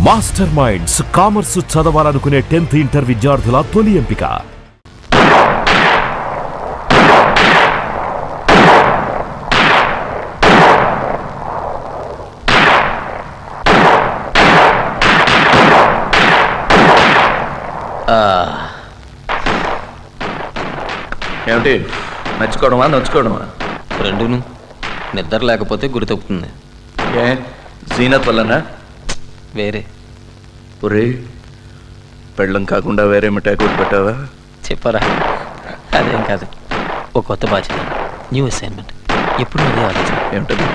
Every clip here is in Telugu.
మాస్టర్ మైండ్స్ కామర్స్ చదవాలనుకునే 10th ఇంటర్ విద్యార్థుల తొలి ఎంపిక. ఏమిటి నచ్చుకోవడమా రెండును. నిద్ర లేకపోతే గురి తప్పుతుంది. ఏ జీనత్ వల్లనా? వేరే ఒరే పెళ్ళం కాకుండా వేరే మిఠాయి కొట్టి పెట్టావా? చెప్పరా? అదేం కాదు, ఒక కొత్త బాధ్యత, న్యూ అసైన్మెంట్. ఎప్పుడు అదే ఆలోచన. ఏమిటది?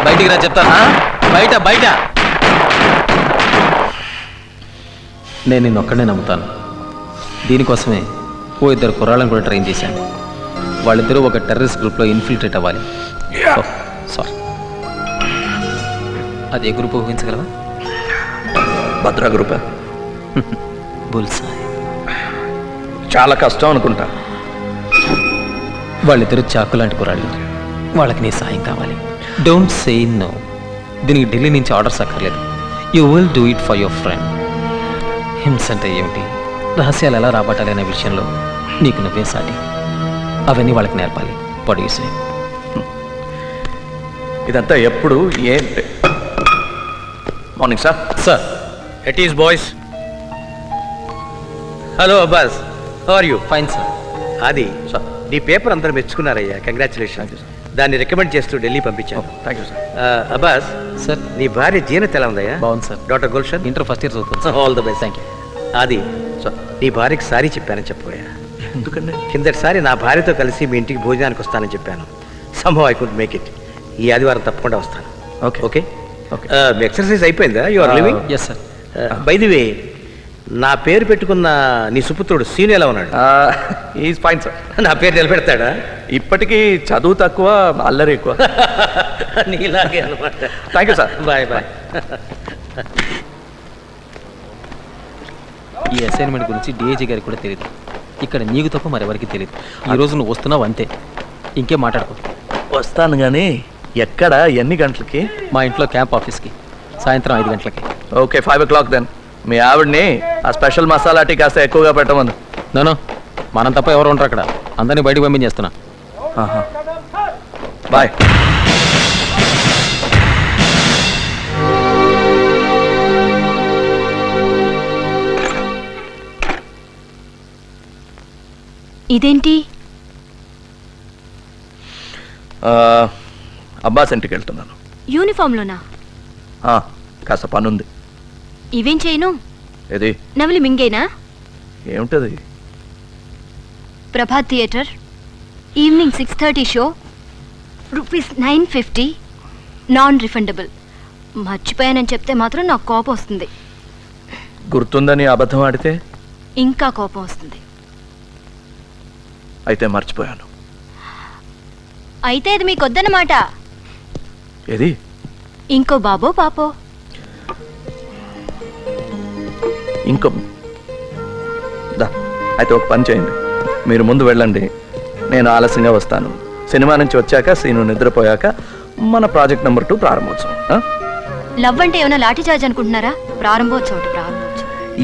బయటికి రా చెప్తానా? బయట నేను నిన్నొక్కడే నమ్ముతాను. దీనికోసమే ఓ ఇద్దరు కుర్రాళ్ళని కూడా ట్రైన్ చేశాను. వాళ్ళిద్దరూ ఒక టెర్రరిస్ట్ గ్రూప్లో ఇన్ఫిల్ట్రేట్ అవ్వాలి. సారీ, అదే గ్రూప్ ఊహించగలవా? భద్రా గ్రూపా? బుల్సాయ్. చాలా కష్టం అనుకుంటా. వాళ్ళిద్దరూ చాకు లాంటి కుర్రాళ్ళు. వాళ్ళకి నీ సాయం కావాలి. Don't say no. దీనికి ఢిల్లీ నుంచి ఆర్డర్స్ అక్కర్లేదు. You will do it for your friend. హింస అంటే ఏమిటి, రహస్యాలు ఎలా రాబట్టాలి అనే విషయంలో నీకు నువ్వే సాటి. అవన్నీ వాళ్ళకి నేర్పాలి. పొడిగిసే ఇదంతా ఎప్పుడు ఏంటి? Morning sir. Sir, It is boys. Hello Abbas, how are you? Fine sir. అది సార్. నీ పేపర్ అందరూ మెచ్చుకున్నారయ్యా, కంగ్రాచులేషన్. దాన్ని రికమెండ్ చేస్తూ ఢిల్లీ పంపించాను. Thank you sir. Abbas, sir, నీ భార్య జీనత్ ఎలా ఉందయ్యా? బాగుంది sir. Doctor Gulshan inter first year చదువుతుంది sir. All the best. Thank you అది సార్. నీ భార్యకి సారీ చెప్పానని చెప్పబోయా. ఎందుకండి? కిందటిసారి నా భార్యతో కలిసి మీ ఇంటికి భోజనానికి వస్తానని చెప్పాను. Somehow I could make it. ఈ ఆదివారం తప్పకుండా వస్తాను. Okay okay. ఓకే. మీ ఎక్సర్సైజ్ అయిపోయిందా? You are living? Yes sir. By the way, నా పేరు పెట్టుకున్న నీ సుపుత్రుడు సీను ఎలా ఉన్నాడు? Is fine sir. నా పేరు నిలబెడతాడా? ఇప్పటికీ చదువు తక్కువ, అల్లరి ఎక్కువ. నీలాగే అనమాట. Thank you sir. Bye bye. ఈ అసైన్మెంట్ గురించి డిఐజీ గారికి కూడా తెలియదు. ఇక్కడ నీకు తప్ప మరెవరికి తెలియదు. ఈ రోజు నువ్వు వస్తున్నావు అంతే, ఇంకేం మాట్లాడుకో. వస్తాను కానీ ఎక్కడ, ఎన్ని గంటలకి? మా ఇంట్లో క్యాంప్ ఆఫీస్కి సాయంత్రం 5 గంటలకి. Okay, 5 o'clock then. మీ ఆవిడ్ని ఆ స్పెషల్ మసాలా టీ కాస్త ఎక్కువగా పెట్టమను. నో, మనం తప్ప ఎవరు ఉంటారు అక్కడ? అందరినీ బయటకు పంపించేస్తున్నా. బాయ్. ఇదేంటి? అబ్బాస్ ఇంటికి వెళ్తున్నాను. యూనిఫామ్లోనా? కాస్త పనుంది. ఇవేం చేయను? ఏది? నవలి మింగేనా? ఏమిటది? Prabhat theatre, evening 6:30 show, ₹950, non refundable. మర్చిపోయానని చెప్తే మాత్రం నాకు కోపం వస్తుంది. గుర్తుందని అబద్ధం ఆడితే ఇంకా కోపం వస్తుంది. అయితే మర్చిపోయాను. అయితే ఇది మీకు వద్దన్నమాట. ఏది? ఇంకో బాబో పాపో? ఇంకో దా. అయితే ఒక పని చేయండి, మీరు ముందు వెళ్ళండి, నేను ఆలస్యంగా వస్తాను. సినిమా నుంచి వచ్చాక, సీను నిద్రపోయాక మన ప్రాజెక్ట్ నెంబర్ 2 ప్రారంభోత్సవం. లవ్ అంటే ఏమైనా లాఠీ చార్జ్ అనుకుంటున్నారా? ప్రారంభోత్సవం.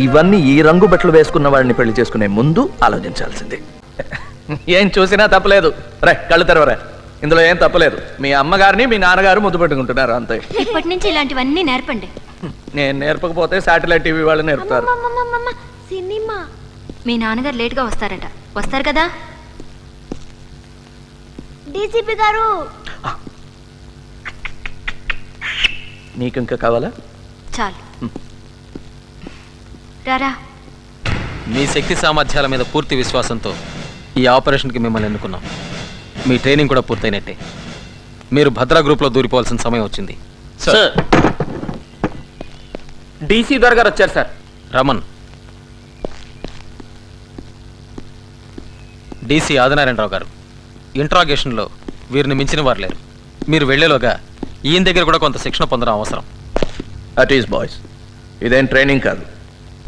ఇవన్నీ ఈ రంగు బట్టలు వేసుకున్న వాడిని పెళ్లి చేసుకునే ముందు ఆలోచించాల్సింది. ఏం చూసినా తప్పలేదు. రే, కళ్ళు తెరవరా. ఇందులో ఏం తప్పలేదు. మీ అమ్మగారిని మీ నాన్నగారు ముద్దు పెట్టుకుంటున్నారు అంతే. ఇప్పటి నుంచి ఇలాంటివన్నీ నేర్పండి. నేను నేర్పకపోతే శాటిలైట్ టీవీ వాళ్ళు నేర్పుతారు. సినిమా. మీ నాన్నగారు లేట్గా వస్తారట. వస్తారు కదా? డీసీపీ గారు. నీకు ఇంకా కావాలా? చాలు, రారా. మీ శక్తి సామర్థ్యాల మీద పూర్తి విశ్వాసంతో ఈ ఆపరేషన్కి మిమ్మల్ని ఎన్నుకున్నాం. మీ ట్రైనింగ్ కూడా పూర్తయినట్టే. మీరు భద్రా గ్రూప్లో దూరిపోవాల్సిన సమయం వచ్చింది. సార్, డీసీ దొర గారు వచ్చారు సార్. రమన్. డీసీ ఆదినారాయణరావు గారు, ఇంట్రాగేషన్లో వీరిని మించిన వారు లేరు. మీరు వెళ్లేలోగా ఈయన దగ్గర కూడా కొంత శిక్షణ పొందడం అవసరం. అట్ ఈస్ బాయ్స్, ఇదేం ట్రైనింగ్ కాదు.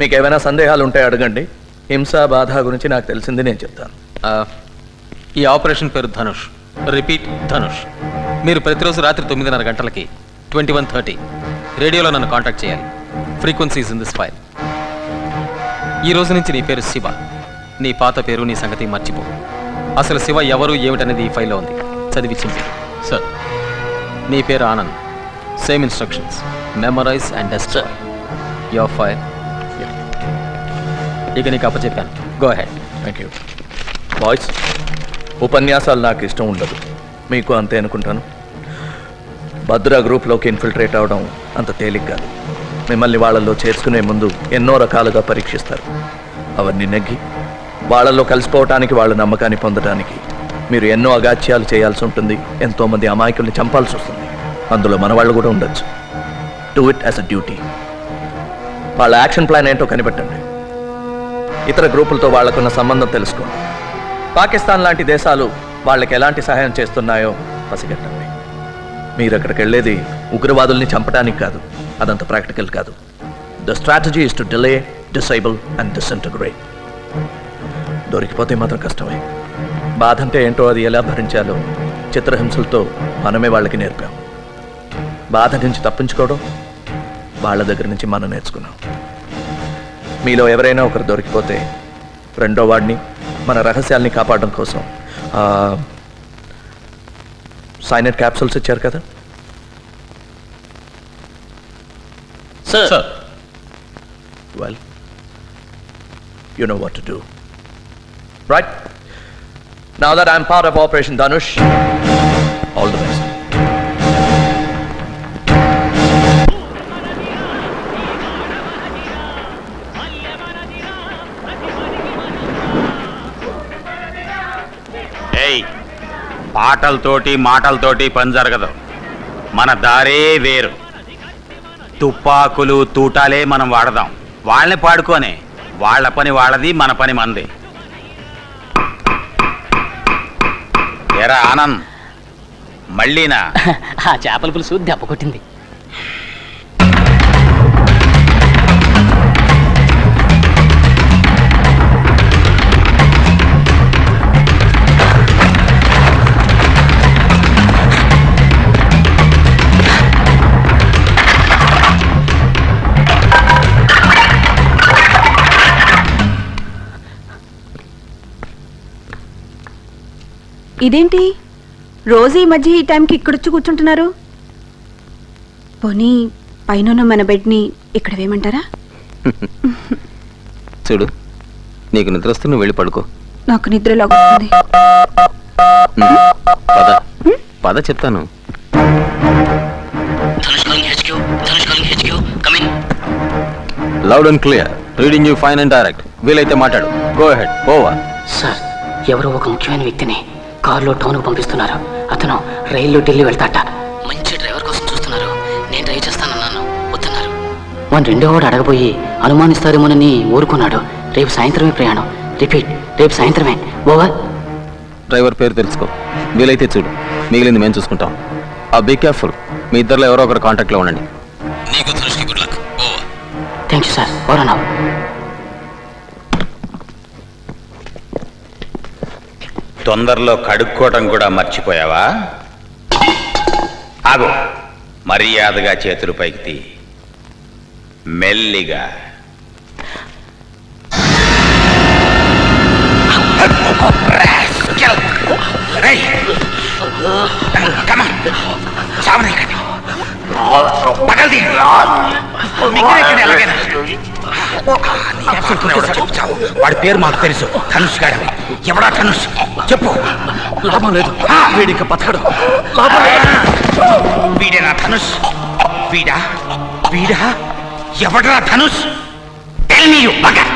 మీకు ఏమైనా సందేహాలు ఉంటే అడగండి. హింస, బాధ గురించి నాకు తెలిసింది నేను చెప్తాను. ఈ ఆపరేషన్ పేరు ధనుష్. రిపీట్, ధనుష్. మీరు ప్రతిరోజు రాత్రి 9:30 గంటలకి 21:30 రేడియోలో నన్ను కాంటాక్ట్ చేయాలి. Frequencies in this file. ఈ రోజు నుంచి నీ పేరు శివ. నీ పాత పేరు, నీ సంగతి మర్చిపో. అసలు శివ ఎవరు ఏమిటనేది ఈ ఫైల్లో ఉంది. చదివి చింపి. సార్, నీ పేరు Anand. Same instructions. Memorise and destroy your file. ఇక నీకు అప్పచెప్పాను. Go ahead. Thank you. Boys, ఉపన్యాసాలు నాకు ఇష్టం ఉండదు. మీకు అంతే అనుకుంటాను. భద్రా గ్రూప్లోకి ఇన్ఫిల్ట్రేట్ అవడం అంత తేలిక కాదు. మిమ్మల్ని వాళ్ళల్లో చేర్చుకునే ముందు ఎన్నో రకాలుగా పరీక్షిస్తారు. అవన్నీ నెగ్గి వాళ్ళల్లో కలిసిపోవటానికి, వాళ్ళ నమ్మకాన్ని పొందడానికి మీరు ఎన్నో అగాత్యాలు చేయాల్సి ఉంటుంది. ఎంతోమంది అమాయకుల్ని చంపాల్సి వస్తుంది. అందులో మన వాళ్ళు కూడా ఉండొచ్చు. Do it as a duty. వాళ్ళ యాక్షన్ ప్లాన్ ఏంటో కనిపెట్టండి. ఇతర గ్రూపులతో వాళ్లకున్న సంబంధం తెలుసుకోండి. పాకిస్తాన్ లాంటి దేశాలు వాళ్ళకి ఎలాంటి సహాయం చేస్తున్నాయో పసిగట్టండి. మీరు అక్కడికి వెళ్ళేది ఉగ్రవాదుల్ని చంపడానికి కాదు. అదంత ప్రాక్టికల్ కాదు. The strategy is to delay, disable and disintegrate. దొరికిపోతే మాత్రం కష్టమే. బాధ అంటే ఏంటో, అది ఎలా భరించాలో చిత్రహింసలతో మనమే వాళ్ళకి నేర్పాం. బాధ నుంచి తప్పించుకోవడం వాళ్ళ దగ్గర నుంచి మనం నేర్చుకున్నాం. మీలో ఎవరైనా ఒకరు దొరికిపోతే రెండో వాడిని, మన రహస్యాల్ని కాపాడడం కోసం సైనైడ్ క్యాప్సూల్స్ ఇచ్చారు కదా. Sir, well, you know what to do, right? Now that I'm part of operation Dhanush, all the best. పాటలతోటి మాటలతోటి పని జరగదు. మన దారే వేరు. తుపాకులు తూటాలే మనం వాడదాం. వాళ్ళని పాడుకోనే. వాళ్ళ పని వాళ్ళది, మన పని మనది. ఎరా ఆనంద్, మళ్ళీనా? ఆ చేపల పులుసు దెబ్బ కొట్టింది. ఇదేంటి రోజు ఈ మధ్య ఈ టైంకి ఇక్కడొచ్చి కూర్చుంటున్నారు? పోనీ పైన మన బెడ్ని ఇక్కడ వేయమంటారా? చూడు, నీకు నిద్ర వస్తే నువ్వు వెళ్ళి పడుకో. నాకు నిద్ర లాగుతుంది. పద పద చెప్తాను. Loud and clear. Reading you fine and direct. వీలైతే మాట్లాడు. Go ahead. ఓవర్. సార్, ఎవరో ఒక ముఖ్యమైన వ్యక్తిని కారులో టౌన్కు పంపిస్తున్నారు. అతను రైల్లో ఢిల్లీ వెళ్తాట. మంచి డ్రైవర్ కోసం చూస్తున్నారు. నేను డ్రైవ్ చేస్తానన్నాను, వద్దన్నారు. మన రెండో వాడు అడగబోయి అనుమానిస్తారేమోనని ఊరుకున్నాడు. రేపు సాయంత్రమే ప్రయాణం. రిపీట్, రేపు సాయంత్రమే. ఓవర్. డ్రైవర్ పేరు తెలుసుకో. వీలైతే చూడు. మిగిలింది మేము చూసుకుంటాం. Be careful. మీ ఇద్దరిలో ఎవరో ఒకరు కాంటాక్ట్లో ఉండండి. నీకు దృష్టికి good luck. Over. Thank you sir. Over అన్నావు. తొందరలో కడుక్కోవటం కూడా మర్చిపోయావా? ఆగు. మర్యాదగా చేతులు పైకి తీ. మెల్లిగా. వాడి పేరు మాకు తెలుసు. ధనుష్ గారు. ఎవడా ధనుష్? చెప్పు. లాభం లేదు, వీడిక బతకడు. వీడేనా ధనుష్? వీడా వీడా ఎవడరా Dhanush? Tell me you bugger.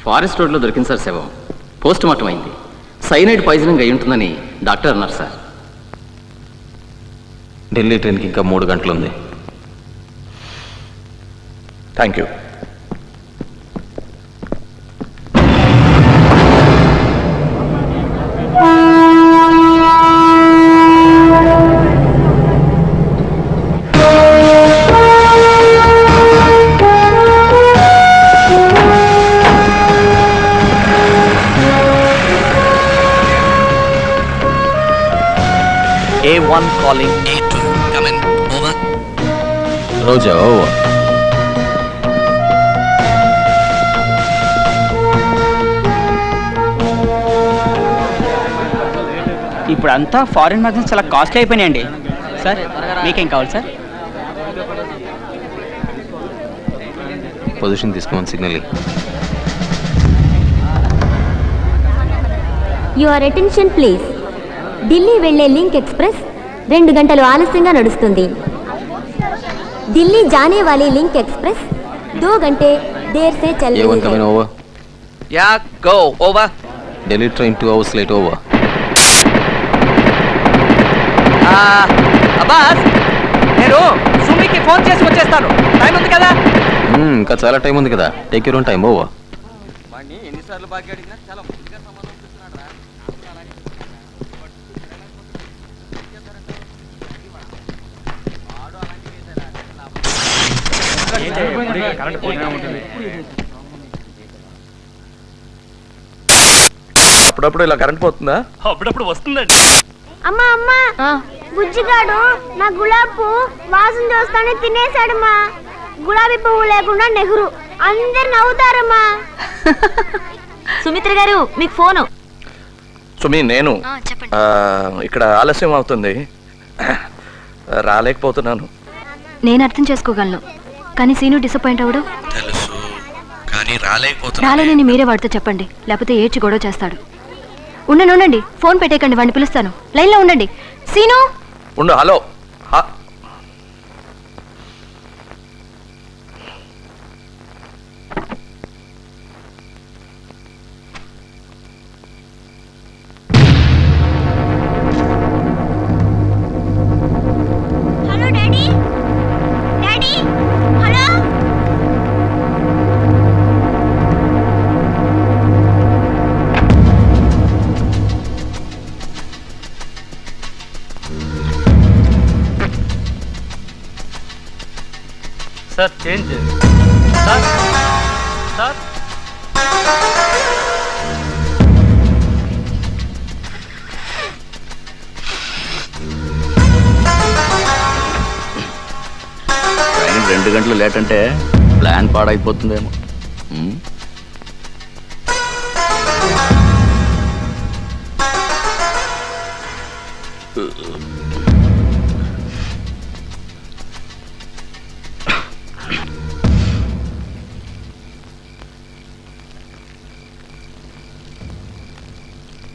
Forest రోడ్లో దొరికింది సార్ శవం. పోస్ట్ మార్టం అయింది. సైనైడ్ పాయిజనింగ్ అయి ఉంటుందని డాక్టర్ అన్నారు సార్. ఢిల్లీ ట్రైన్కి ఇంకా 3 గంటలు ఉంది. Thank you. 1 calling. A2, come in. Over. Roja over. ఇప్పుడు అంతా ఫారిన్ మ్యాగజైన్స్ చాలా కాస్ట్లీ అయిపోయినాయండి. సార్ మీకేం కావాలి సార్? పొజిషన్ తీసుకోమని signal. Your attention please. Delhi వెళ్లే లింక్ ఎక్స్ప్రెస్ 2 గంటలు ఆలస్యంగా నడుస్తుంది. ఢిల్లీ జానే వాలీ లింక్ ఎక్స్ప్రెస్ 2 घंटे देर से चल रही A1 coming है. over. Yeah, go over. Delhi train 2 hours late over. Abbas, నేను సుమికి ఫోన్ చేసి వచ్చేస్తాను. టైం ఉంది కదా? ఇంకా చాలా టైం ఉంది కదా. Take your own time over. ఎన్నిసార్లు బాగా అడిగినా చాలా ముందుగా సమాధానం చెప్తున్నాడు రా. అప్పుడప్పుడు ఇలా కరెంట్ పోతుందా? అప్పుడప్పుడు వస్తుందండి. అమ్మా అమ్మా, బుజ్జిగాడు నా గులాబీ పువ్వు వాసన చూస్తానే తినేశాడమ్మా. గులాబీ పువ్వు లేకుండా నెహ్రూ అందరు నవ్వుతారమ్మా. సుమిత్ర గారు మీకు ఫోను. సుమి, నేను చెప్పండి. ఇక్కడ ఆలస్యం అవుతుంది, రాలేకపోతున్నాను. నేను అర్థం చేసుకోగలను, కానీ సీను డిసప్పాయింట్ అవడు. తెలుసు, కానీ రాలేకపోతున్నా. రాలేనని మీరే వాడితో చెప్పండి, లేకపోతే ఏడ్చి గొడవ చేస్తాడు. ఉండండి, ఫోన్ పెట్టేకండి, వాడిని పిలుస్తాను. లైన్లో ఉండండి. సీను ఉండు. Hello. Hello daddy, daddy, hello. Sir change sir. Sir train 2 గంటలు లేట్ అంటే plan పాడైపోతుందేమో.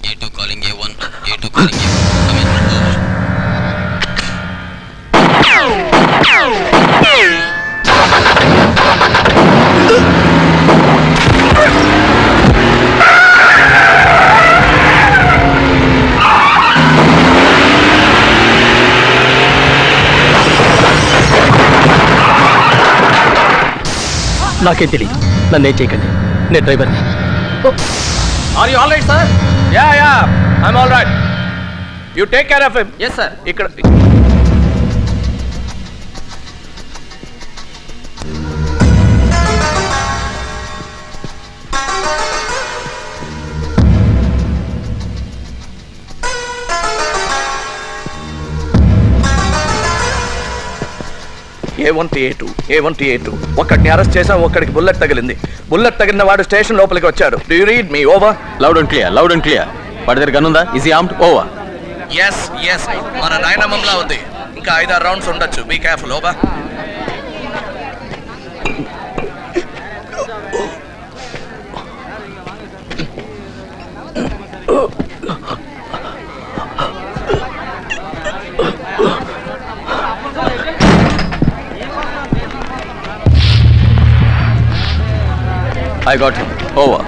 A2 calling A1. A2 calling A1. Come in. Over. నాకేం తెలియదు, నన్నేం చేయకండి, నేను డ్రైవర్ని. Are you all right sir? Ya I'm all right. You take care of him. Yes, sir. ఇక్కడ A1 ఒక్కడిని అరెస్ట్ చేసాం, ఒక్కడికి బుల్లెట్ తగిలింది. బుల్లెట్ తగిలిన వాడు స్టేషన్ లోపలికి వచ్చాడు. Do you read me? Over. Loud and clear. వాడి దగ్గర గన్ ఉందా? Easy armed. ఓవర్. ఎస్ మన నాయనమ్మంలా ఉంది. ఇంకా 5-6 రౌండ్స్ ఉండొచ్చు. Be careful. Over. I got him. Over.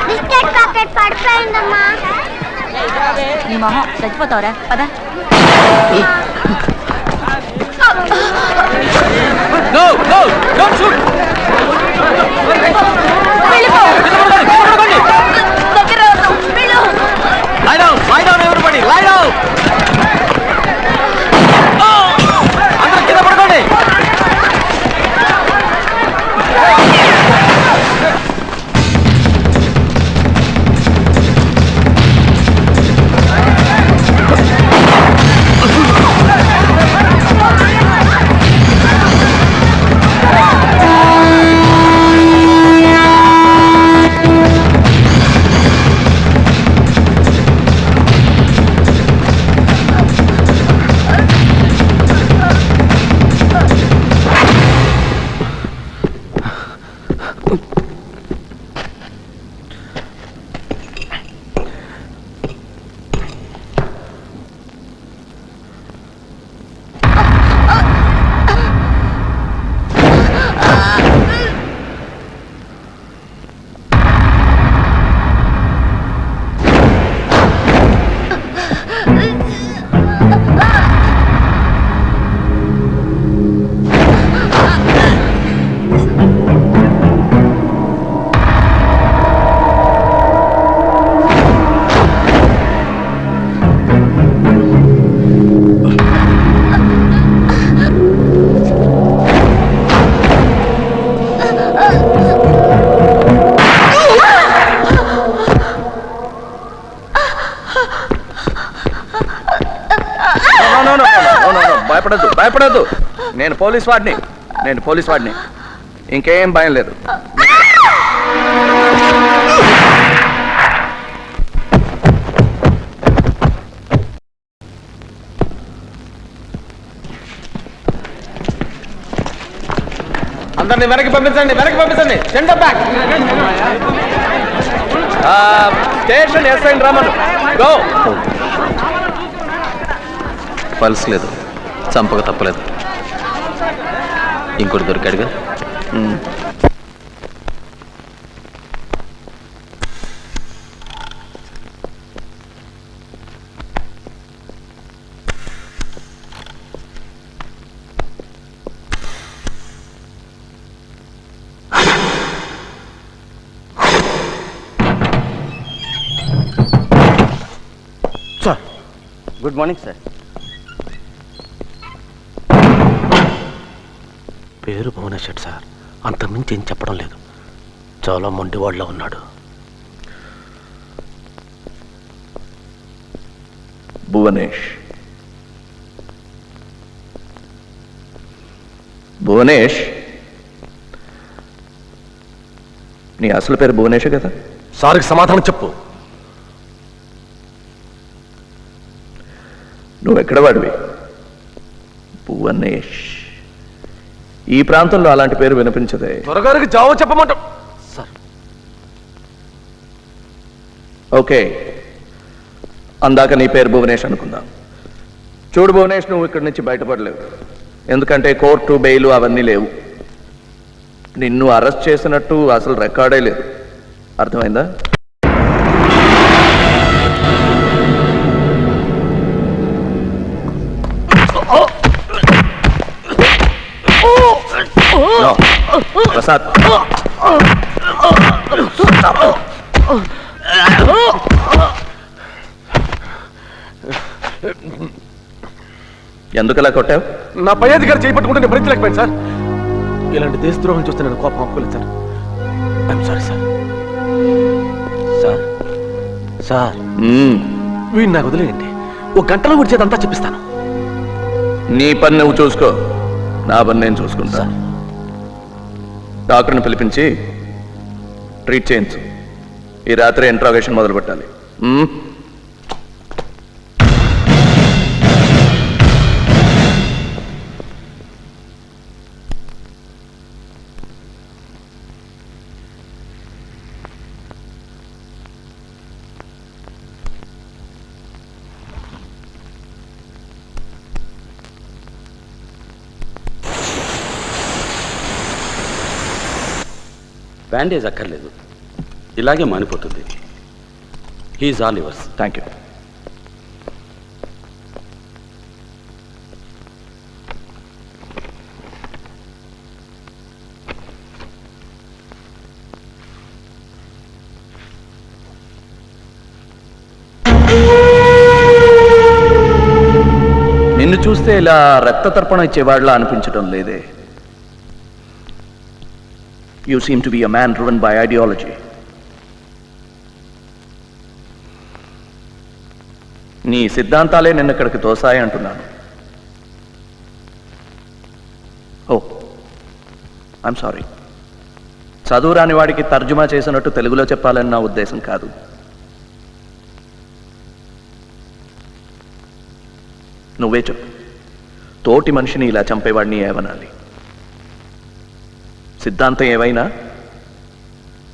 Biscuit packet పడిపోయిందమ్మా. నీ మొహం చచ్చిపోతావురా, పద. No, don't shoot. వెళ్ళిపో. భయపడద్దు భయపడద్దు, నేను పోలీస్ వాడిని, ఇంకేం భయం లేదు. అందరిని వెనక్కి పంపించండి. Send back. Station SI Raman go. Pulse లేదు, చంపక తప్పలేదు. ఇంకోటి దొరికాడుగా. Good morning sir. పేరు భువనేశ్వర్ సార్, అంతకుమించి ఏం చెప్పడం లేదు. చాలా మొండివాళ్ళలో ఉన్నాడు. భువనేష్, నీ అసలు పేరు భువనేష్ కదా? సార్కి సమాధానం చెప్పు. నువ్వెక్కడ వాడివి? భువనేష్. ఈ ప్రాంతంలో అలాంటి పేరు వినిపించదే. త్వరగారికి జావో చెప్పమంటాం సార్. ఓకే, అందాక నీ పేరు భువనేష్ అనుకుందాం. చూడు భువనేష్, నువ్వు ఇక్కడి నుంచి బయటపడలేవు. ఎందుకంటే కోర్టు, బెయిలు అవన్నీ లేవు. నిన్ను అరెస్ట్ చేసినట్టు అసలు రికార్డే లేదు. అర్థమైందా? ప్రసాద్, ఎందుకలా కొట్టావు? నా పై అధికారి చేపట్టుకుంటే నేను భరించలేకపోయాను సార్. ఇలాంటి దేశద్రోహం చూస్తే నేను కోపం ఆపుకోలేదు sir. I'm sorry sir. Sir sir వీడిని నాకు వదిలేయండి. ఒక గంటలో విడిచేదంతా చెప్పిస్తాను. నీ పని నువ్వు చూసుకో, నా పని నేను చూసుకుంటా. డాక్టర్ని పిలిపించి ట్రీట్ చేయించు. ఈ రాత్రి ఇంట్రాగేషన్ మొదలు పెట్టాలి. బ్యాండేజ్ అక్కర్లేదు, ఇలాగే మానిపోతుంది. He's all yours. Thank you. నిన్ను చూస్తే ఇలా రక్త తర్పణ ఇచ్చేవాళ్ళ అనిపించడం లేదే. You seem to be a man driven by ideology. నీ సిద్ధాంతాలే నిన్న ఇక్కడికి తోసాయి అంటున్నాను. ఓ, ఐఎమ్ సారీ. చదువు రాని వాడికి తర్జుమా చేసినట్టు తెలుగులో చెప్పాలని నా ఉద్దేశం కాదు. నువ్వే చెప్పు, తోటి మనిషిని ఇలా చంపేవాడిని ఏమనాలి? సిద్ధాంతం ఏవైనా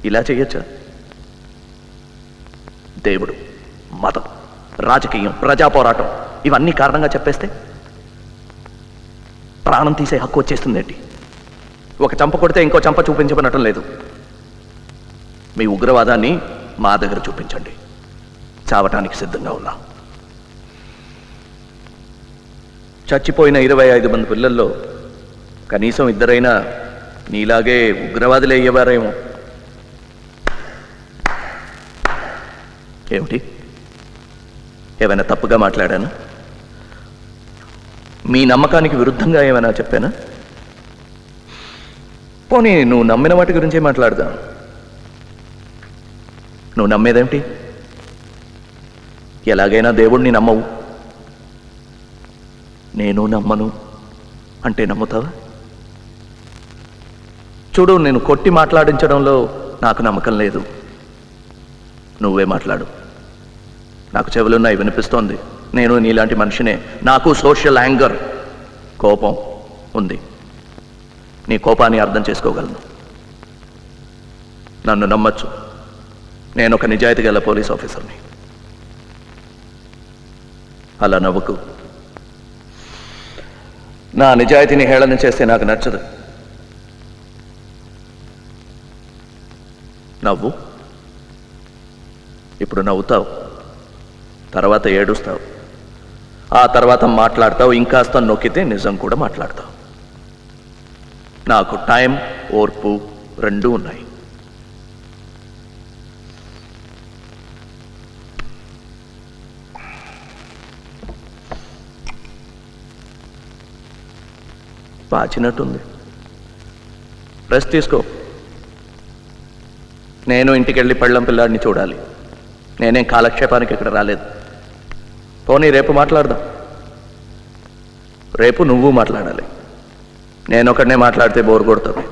ఇలా చెయ్యొచ్చా? దేవుడు, మతం, రాజకీయం, ప్రజా పోరాటం ఇవన్నీ కారణంగా చెప్పేస్తే ప్రాణం తీసే హక్కు వచ్చేస్తుందేంటి? ఒక చంప కొడితే ఇంకో చంప చూపించబడటం లేదు. మీ ఉగ్రవాదాన్ని మా దగ్గర చూపించండి, చావటానికి సిద్ధంగా ఉన్నా. చచ్చిపోయిన 25 మంది పిల్లల్లో కనీసం ఇద్దరైనా నీలాగే ఉగ్రవాదులే అయ్యేవారేమో. ఏమిటి, ఏమైనా తప్పుగా మాట్లాడానా? మీ నమ్మకానికి విరుద్ధంగా ఏమైనా చెప్పానా? పోనీ నువ్వు నమ్మిన వాటి గురించే మాట్లాడదాం. నువ్వు నమ్మేదేమిటి? ఎలాగైనా దేవుణ్ణి నమ్మవు. నేను నమ్మను అంటే నమ్ముతావా? చూడు, నేను కొట్టి మాట్లాడించడంలో నాకు నమ్మకం లేదు. నువ్వే మాట్లాడు. నాకు చెవులున్నాయి, వినిపిస్తోంది. నేను నీలాంటి మనిషినే. నాకు సోషల్ యాంగర్, కోపం ఉంది. నీ కోపాన్ని అర్థం చేసుకోగలను. నన్ను నమ్మచ్చు. నేను ఒక నిజాయితీ గల పోలీస్ ఆఫీసర్ని. అలా నవ్వుకు. నా నిజాయితీని హేళన చేస్తే నాకు నచ్చదు. నవ్వు. ఇప్పుడు నవ్వుతావు, తర్వాత ఏడుస్తావు, ఆ తర్వాత మాట్లాడతావు. ఇంకాస్త నొక్కితే నిజం కూడా మాట్లాడతావు. నాకు టైం, ఓర్పు రెండూ ఉన్నాయి. పాచినట్టుంది. రెస్ట్ తీసుకో. నేను ఇంటికెళ్ళి పళ్ళం పిల్లాడిని చూడాలి. నేనేం కాలక్షేపానికి ఇక్కడ రాలేదు. పోనీ రేపు మాట్లాడదాం. రేపు నువ్వు మాట్లాడాలి. నేను ఒకడనే మాట్లాడితే బోర్ కొడుతుంది.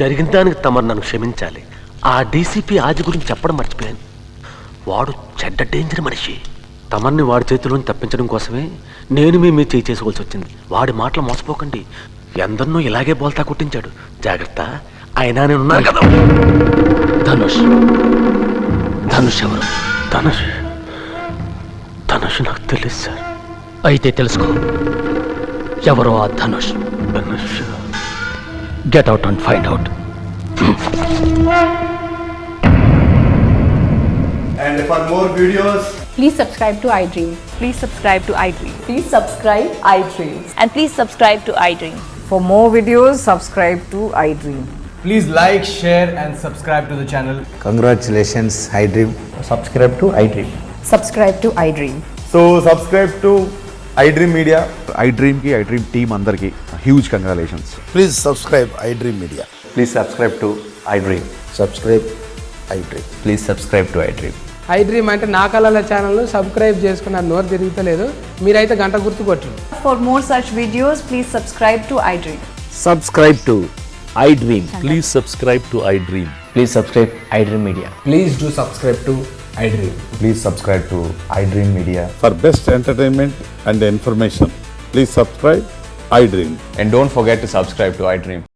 జరిగిన దానికి తమరు నన్ను క్షమించాలి. ఆ డీసీపీ ఆది గురించి చెప్పడం మర్చిపోయాను. వాడు చెడ్డ డేంజర్ మనిషి. తమర్ని వాడి చేతిలోని తప్పించడం కోసమే నేను మీ చేయి చేసుకోవాల్సి వచ్చింది. వాడి మాటలు మోసపోకండి. ఎందరినో ఇలాగే బోల్తా కొట్టించాడు. జాగ్రత్త. అయినా నేనున్నాను కదా. ధనుష్. ధనుష్ ఎవరు? ధనుష్ ధనుష్ నాకు తెలియదు సార్. అయితే తెలుసుకో ఎవరో ఆ Dhanush. Dhanush. Get out and find out. And for more videos, Please subscribe to iDream. Please subscribe to iDream. Please subscribe iDream. And please subscribe to iDream. For more videos, subscribe to iDream. please like, share and subscribe to the channel. Congratulations, iDream. Subscribe to iDream. Subscribe to iDream. So subscribe to iDream Media. iDream ki iDream team andarki huge congratulations. Please subscribe iDream Media. Please subscribe to iDream. Subscribe iDream. Please subscribe to iDream. iDream అంటే నా కళల ఛానల్ సబ్స్క్రైబ్ చేసుకున్న నోరు తిరుగుతలేదు. మీరైతే గంట గుర్తు కొట్టండి. For more such videos, please subscribe to iDream. Subscribe to iDream. Please subscribe to iDream. Please subscribe iDream Media. Please do subscribe to iDream. Please subscribe to iDream Media. For best entertainment and information, please subscribe iDream. And don't forget to subscribe to iDream.